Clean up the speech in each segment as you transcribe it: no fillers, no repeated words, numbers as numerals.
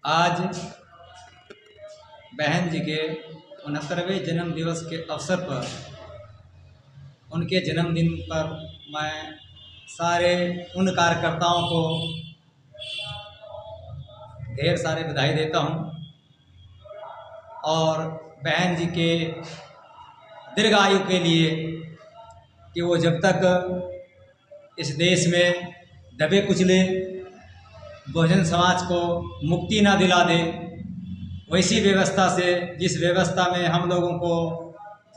आज बहन जी के 69वें जन्म दिवस के अवसर पर उनके जन्मदिन पर मैं सारे उन कार्यकर्ताओं को ढेर सारे बधाई देता हूं और बहन जी के दीर्घायु के लिए कि वो जब तक इस देश में दबे कुचले बहुजन समाज को मुक्ति ना दिला दे, वैसी व्यवस्था से जिस व्यवस्था में हम लोगों को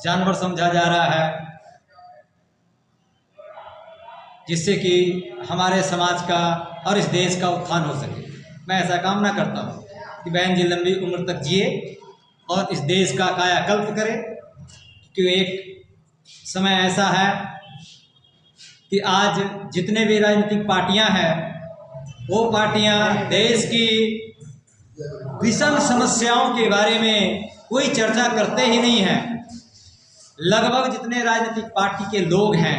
जानवर समझा जा रहा है, जिससे कि हमारे समाज का और इस देश का उत्थान हो सके। मैं ऐसा कामना करता हूँ कि बहन जी लंबी उम्र तक जिए और इस देश का कायाकल्प करे, क्योंकि एक समय ऐसा है कि आज जितने भी राजनीतिक पार्टियां हैं वो पार्टियां देश की विषम समस्याओं के बारे में कोई चर्चा करते ही नहीं हैं। लगभग जितने राजनीतिक पार्टी के लोग हैं,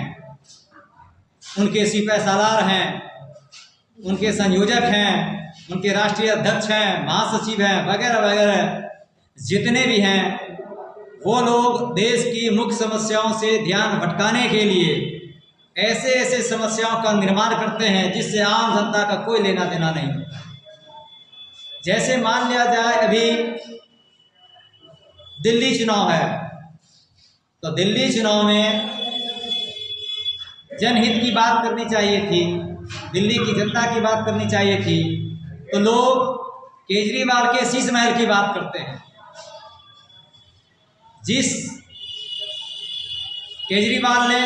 उनके सिपह सालार हैं, उनके संयोजक हैं, उनके राष्ट्रीय अध्यक्ष हैं, महासचिव हैं, वगैरह वगैरह जितने भी हैं, वो लोग देश की मुख्य समस्याओं से ध्यान भटकाने के लिए ऐसे ऐसे समस्याओं का निर्माण करते हैं जिससे आम जनता का कोई लेना देना नहीं। जैसे मान लिया जाए अभी दिल्ली चुनाव है, तो दिल्ली चुनाव में जनहित की बात करनी चाहिए थी, दिल्ली की जनता की बात करनी चाहिए थी, तो लोग केजरीवाल के शीश महल की बात करते हैं। जिस केजरीवाल ने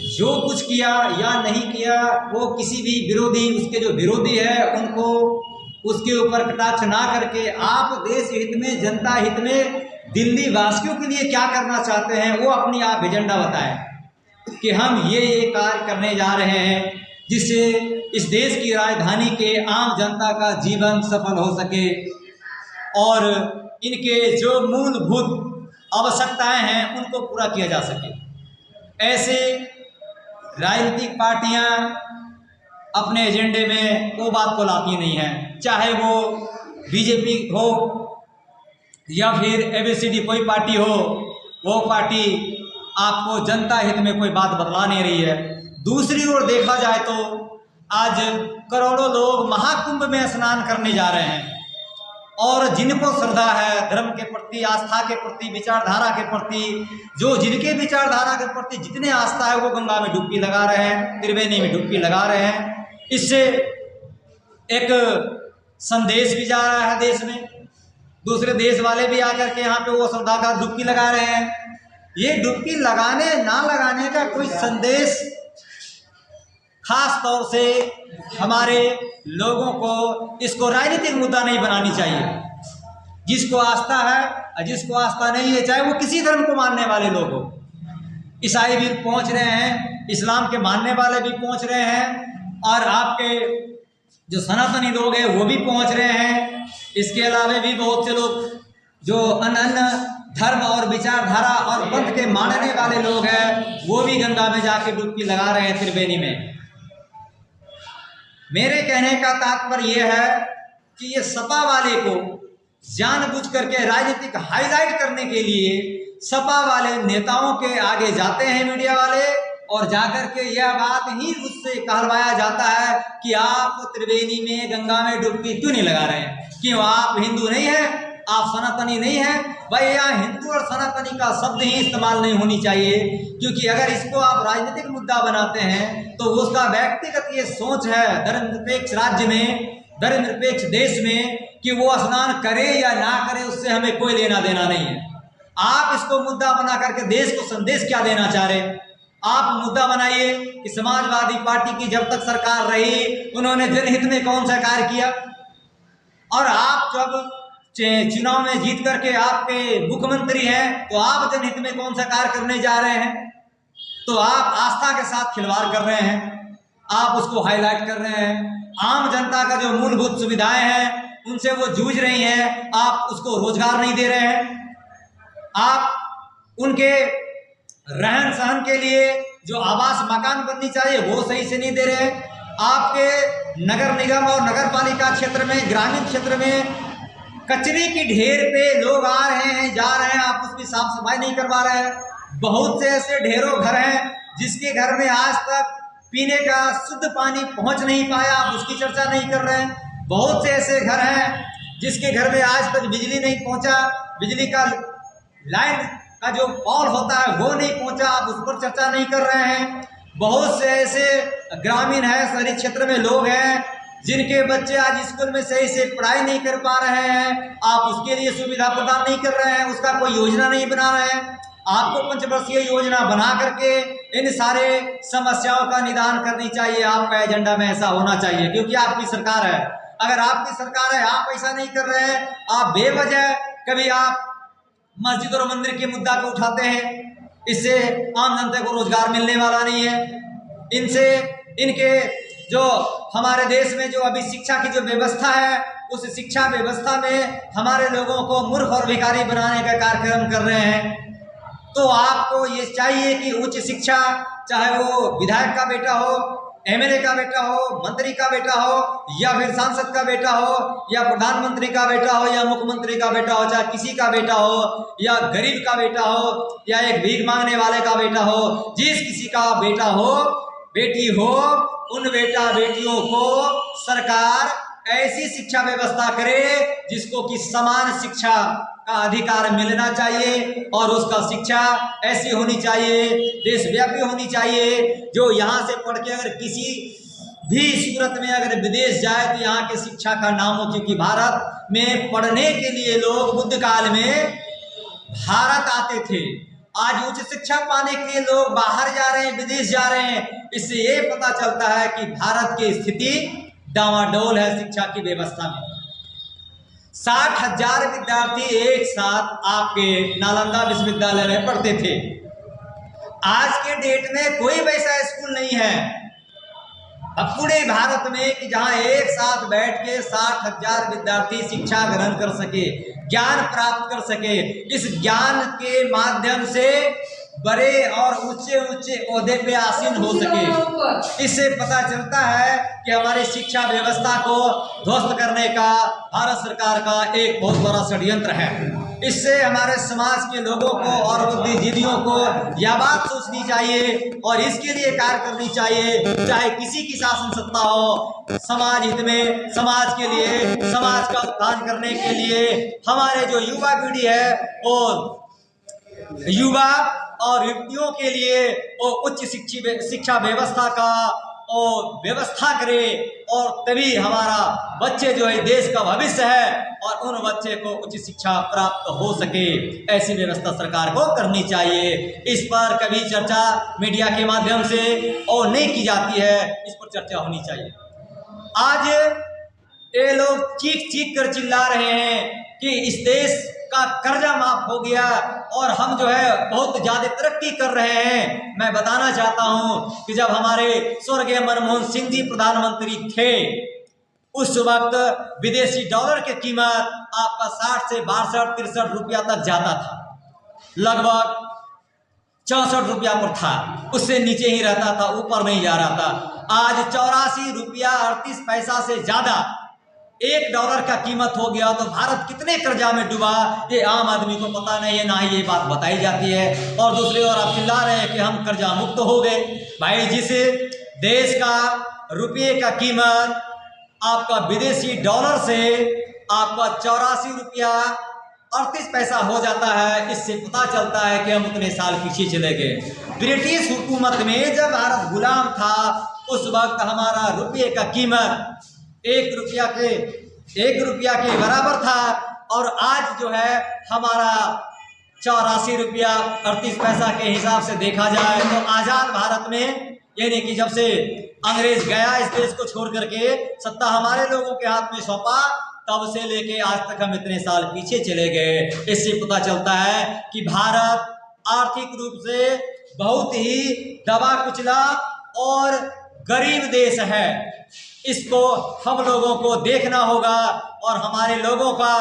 जो कुछ किया या नहीं किया, वो किसी भी विरोधी, उसके जो विरोधी है उनको उसके ऊपर कटाक्ष ना करके आप देश हित में, जनता हित में, दिल्ली वासियों के लिए क्या करना चाहते हैं वो अपनी आप एजेंडा बताएं कि हम ये कार्य करने जा रहे हैं जिससे इस देश की राजधानी के आम जनता का जीवन सफल हो सके और इनके जो मूलभूत आवश्यकताएं हैं उनको पूरा किया जा सके। ऐसे राजनीतिक पार्टियां अपने एजेंडे में वो बात को लाती नहीं हैं, चाहे वो बीजेपी हो या फिर एबीसीडी कोई पार्टी हो, वो पार्टी आपको जनता हित में कोई बात बतला नहीं रही है। दूसरी ओर देखा जाए तो आज करोड़ों लोग महाकुंभ में स्नान करने जा रहे हैं और जिनको श्रद्धा है धर्म के प्रति, आस्था के प्रति, विचारधारा के प्रति, जो जिनके विचारधारा के प्रति जितने आस्था है वो गंगा में डुबकी लगा रहे हैं, त्रिवेणी में डुबकी लगा रहे हैं। इससे एक संदेश भी जा रहा है देश में, दूसरे देश वाले भी आकर के यहाँ पे वो श्रद्धा का डुबकी लगा रहे हैं। ये डुबकी लगाने ना लगाने का कोई संदेश खास तौर से हमारे लोगों को इसको राजनीतिक मुद्दा नहीं बनानी चाहिए। जिसको आस्था है और जिसको आस्था नहीं है, चाहे वो किसी धर्म को मानने वाले लोग हो, ईसाई भी पहुंच रहे हैं, इस्लाम के मानने वाले भी पहुंच रहे हैं और आपके जो सनातनी लोग हैं वो भी पहुंच रहे हैं। इसके अलावा भी बहुत से लोग जो अन्य धर्म और विचारधारा और पंथ के मानने वाले लोग हैं वो भी गंगा में जाके डुबकी लगा रहे हैं, त्रिवेणी में। मेरे कहने का तात्पर्य यह है कि ये सपा वाले को जानबूझ करके राजनीतिक हाईलाइट करने के लिए सपा वाले नेताओं के आगे जाते हैं मीडिया वाले और जाकर के यह बात ही उससे कहलवाया जाता है कि आप त्रिवेणी में गंगा में डुबकी क्यों नहीं लगा रहे हैं, क्यों आप हिंदू नहीं हैं, आप सनातनी नहीं हैं। भाई यहाँ हिंदू और सनातनी का शब्द ही इस्तेमाल नहीं होनी चाहिए, क्योंकि अगर इसको आप राजनीतिक मुद्दा बनाते हैं तो उसका व्यक्तिगत ये सोच है धर्मनिरपेक्ष राज्य में, धर्मनिरपेक्ष देश में, कि वो स्नान करे या ना करे उससे हमें कोई लेना देना नहीं है। आप इसको मुद्दा बना करके देश को संदेश क्या देना चाह रहे? आप मुद्दा बनाइए कि समाजवादी पार्टी की जब तक सरकार रही उन्होंने जनहित में कौन सा कार्य किया, और आप जब चुनाव में जीत करके आपके मुख्यमंत्री हैं तो आप जनहित में कौन सा कार्य करने जा रहे हैं? तो आप आस्था के साथ खिलवाड़ कर रहे हैं, आप उसको हाईलाइट कर रहे हैं। आम जनता का जो मूलभूत सुविधाएं हैं उनसे वो जूझ रही हैं, आप उसको रोजगार नहीं दे रहे हैं, आप उनके रहन सहन के लिए जो आवास मकान बननी चाहिए वो सही से नहीं दे रहे हैं। आपके नगर निगम और नगर पालिका क्षेत्र में, ग्रामीण क्षेत्र में कचरे की ढेर पे लोग आ रहे हैं, जा रहे हैं, आप उसकी साफ सफाई नहीं करवा रहे हैं। बहुत से ऐसे ढेरों घर हैं जिसके घर में आज तक पीने का शुद्ध पानी पहुंच नहीं पाया, आप उसकी चर्चा नहीं कर रहे हैं। बहुत से ऐसे घर हैं जिसके घर में आज तक बिजली नहीं पहुंचा, बिजली का लाइन का जो पॉल होता है वो नहीं पहुंचा, आप उस पर चर्चा नहीं कर रहे हैं। बहुत से ऐसे ग्रामीण है, शहरी क्षेत्र में लोग हैं जिनके बच्चे आज स्कूल में सही से पढ़ाई नहीं कर पा रहे हैं, आप उसके लिए सुविधा प्रदान नहीं कर रहे हैं, उसका कोई योजना नहीं बना रहे हैं। आपको पंचवर्षीय योजना बना करके इन सारे समस्याओं का निदान करनी चाहिए। आपका एजेंडा में ऐसा होना चाहिए, क्योंकि आपकी सरकार है। अगर आपकी सरकार है, आप ऐसा नहीं कर रहे हैं, आप बेवजह कभी आप मस्जिद और मंदिर के मुद्दा को उठाते हैं, इससे आम जनता को रोजगार मिलने वाला नहीं है। इनसे इनके जो हमारे देश में जो अभी शिक्षा की जो व्यवस्था है, उस शिक्षा व्यवस्था में हमारे लोगों को मूर्ख और भिखारी बनाने का कार्यक्रम कर रहे हैं। तो आपको ये चाहिए कि उच्च शिक्षा, चाहे वो विधायक का बेटा हो, एमएलए का बेटा हो, मंत्री का बेटा हो, या फिर सांसद का बेटा हो, या प्रधानमंत्री का बेटा हो, या मुख्यमंत्री का बेटा हो, चाहे किसी का बेटा हो, या गरीब का बेटा हो, या एक भीख मांगने वाले का बेटा हो, जिस किसी का बेटा हो, बेटी हो, उन बेटा बेटियों को सरकार ऐसी शिक्षा व्यवस्था करे जिसको कि समान शिक्षा का अधिकार मिलना चाहिए, और उसका शिक्षा ऐसी होनी चाहिए, देशव्यापी होनी चाहिए, जो यहाँ से पढ़ के अगर किसी भी सूरत में अगर विदेश जाए तो यहाँ के शिक्षा का नाम हो। क्योंकि भारत में पढ़ने के लिए लोग बुद्ध काल में भारत आते थे, आज उच्च शिक्षा पाने के लिए लोग बाहर जा रहे हैं, विदेश जा रहे हैं। इससे ये पता चलता है कि भारत की स्थिति डामाडोल है शिक्षा की व्यवस्था में। 60,000 विद्यार्थी एक साथ आपके नालंदा विश्वविद्यालय में पढ़ते थे। आज के डेट में कोई वैसा स्कूल नहीं है अब पूरे भारत में कि जहां एक साथ बैठ के 60,000 विद्यार्थी शिक्षा ग्रहण कर सके, ज्ञान प्राप्त कर सके। इस ज्ञान के माध्यम से बड़े और ऊंचे ऊंचे ओहदे पे आसीन हो सके। इससे पता चलता है कि हमारी शिक्षा व्यवस्था को ध्वस्त करने का भारत सरकार का एक बहुत बड़ा षड्यंत्र है। इससे हमारे समाज के लोगों को और बुद्धिजीवियों को यह बात सोचनी चाहिए और इसके लिए कार्य करनी चाहिए, चाहे किसी की शासन सत्ता हो, समाज हित में, समाज के लिए, समाज का उत्थान करने के लिए हमारे जो युवा पीढ़ी है वो युवा और युवतियों के लिए वो उच्च शिक्षा व्यवस्था का और व्यवस्था करे, और तभी हमारा बच्चे जो है देश का भविष्य है और उन बच्चे को उच्च शिक्षा प्राप्त हो सके। ऐसी व्यवस्था सरकार को करनी चाहिए। इस पर कभी चर्चा मीडिया के माध्यम से और नहीं की जाती है, इस पर चर्चा होनी चाहिए। आज ये लोग चीख चीख कर चिल्ला रहे हैं कि इस देश का कर्जा माफ हो गया और हम जो है बहुत ज्यादा तरक्की कर रहे हैं। मैं बताना चाहता हूं कि जब हमारे स्वर्गीय मनमोहन सिंह जी प्रधानमंत्री थे, उस वक्त विदेशी डॉलर की कीमत आपका 60 से 62-63 रुपया तक जाता था, लगभग 64 रुपया पर था, उससे नीचे ही रहता था, ऊपर नहीं जा रहा था। आज 84 रुपया 38 पैसा से ज्यादा $1 का कीमत हो गया। तो भारत कितने कर्जा में डूबा ये आम आदमी को पता नहीं है, ना ही ये बात बताई जाती है। और दूसरी ओर आप चिल्ला रहे हैं कि हम कर्जा मुक्त हो गए। भाई, जिस देश का रुपये का कीमत आपका विदेशी डॉलर से आपका 84 रुपया 38 पैसा हो जाता है, इससे पता चलता है कि हम उतने साल पीछे चले गए। ब्रिटिश हुकूमत में जब भारत गुलाम था उस वक्त हमारा रुपये का कीमत 1 रुपया के बराबर था, और आज जो है हमारा 84 रुपया 38 पैसा के हिसाब से देखा जाए तो आज़ाद भारत में, यानी कि जब से अंग्रेज गया इस देश को छोड़ करके, सत्ता हमारे लोगों के हाथ में सौंपा, तब से लेके आज तक हम इतने साल पीछे चले गए। इससे पता चलता है कि भारत आर्थिक रूप से बहुत ही दबा कुचला और गरीब देश है। इसको हम लोगों को देखना होगा और हमारे लोगों का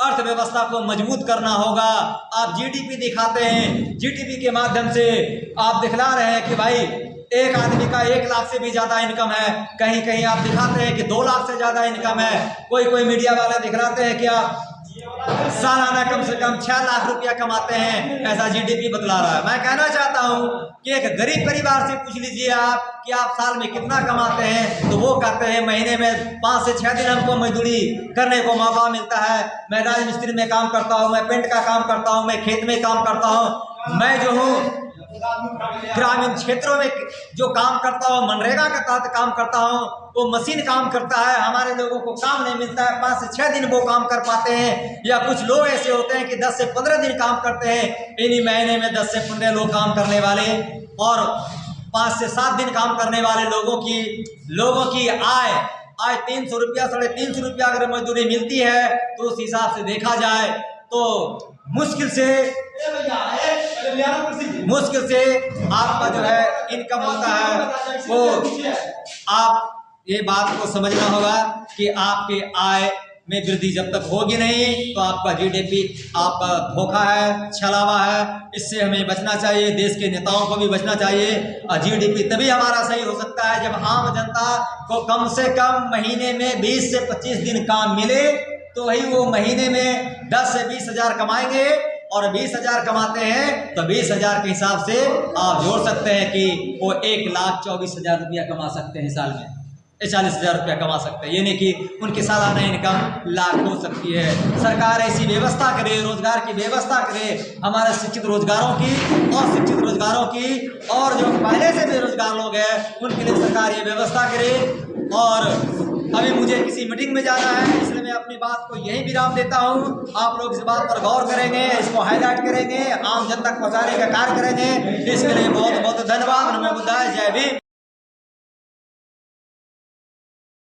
अर्थव्यवस्था को मजबूत करना होगा। आप जीडीपी दिखाते हैं, जीडीपी के माध्यम से आप दिखला रहे हैं कि भाई एक आदमी का 1 लाख से भी ज़्यादा इनकम है, कहीं कहीं आप दिखाते हैं कि 2 लाख से ज़्यादा इनकम है, कोई मीडिया वाले दिखलाते हैं कि आप सालाना कम से कम 6 लाख रुपया कमाते हैं, ऐसा जीडीपी बतला रहा है। मैं कहना चाहता हूँ कि एक गरीब परिवार से पूछ लीजिए आप कि आप साल में कितना कमाते हैं, तो वो कहते हैं महीने में 5 से 6 दिन हमको मजदूरी करने को मौका मिलता है। मैं राजमिस्त्री में काम करता हूँ, मैं पेंट का काम करता हूँ, मैं खेत में काम करता हूँ, मैं जो हूँ ग्रामीण क्षेत्रों में जो काम करता हूँ, मनरेगा के तहत काम करता हूँ, वो मशीन काम करता है। हमारे लोगों को काम नहीं मिलता है, 5 से 6 दिन वो काम कर पाते हैं, या कुछ लोग ऐसे होते हैं कि 10 से 15 दिन काम करते हैं। इन्हीं महीने में 10 से 15 लोग काम करने वाले और 5 से 7 दिन काम करने वाले लोगों की आय 300 रुपया 350 रुपया अगर मजदूरी मिलती है, तो उस हिसाब से देखा जाए तो मुश्किल से आपका जो है इनकम होता है। वो आप ये बात को समझना होगा कि आपके आय में वृद्धि जब तक होगी नहीं, तो आपका जीडीपी आपका धोखा है, छलावा है। इससे हमें बचना चाहिए, देश के नेताओं को भी बचना चाहिए। और जीडीपी तभी हमारा सही हो सकता है जब आम जनता को कम से कम महीने में 20 से 25 दिन काम मिले, तो वही वो महीने में 10 से 20 हज़ार कमाएंगे। और 20 हज़ार कमाते हैं तो 20 हज़ार के हिसाब से आप जोड़ सकते हैं कि वो 1,24,000 रुपया कमा सकते हैं साल में, 40 हज़ार रुपया कमा सकते हैं। ये नहीं कि उनकी सालाना इनकम लाख हो सकती है। सरकार ऐसी व्यवस्था करे, रोजगार की व्यवस्था करे हमारे शिक्षित रोजगारों की और शिक्षित रोजगारों की, और जो पहले से बेरोजगार लोग हैं उनके लिए सरकार ये व्यवस्था करे। और अभी मुझे किसी मीटिंग में जाना है, इसलिए मैं अपनी बात को यही विराम देता हूँ। आप लोग इस बात पर गौर करेंगे, इसको हाईलाइट करेंगे, आम जन तक पहुँचाने का कार्य करेंगे। इसके लिए बहुत बहुत धन्यवाद। नमो बुद्धाय, जय भीम।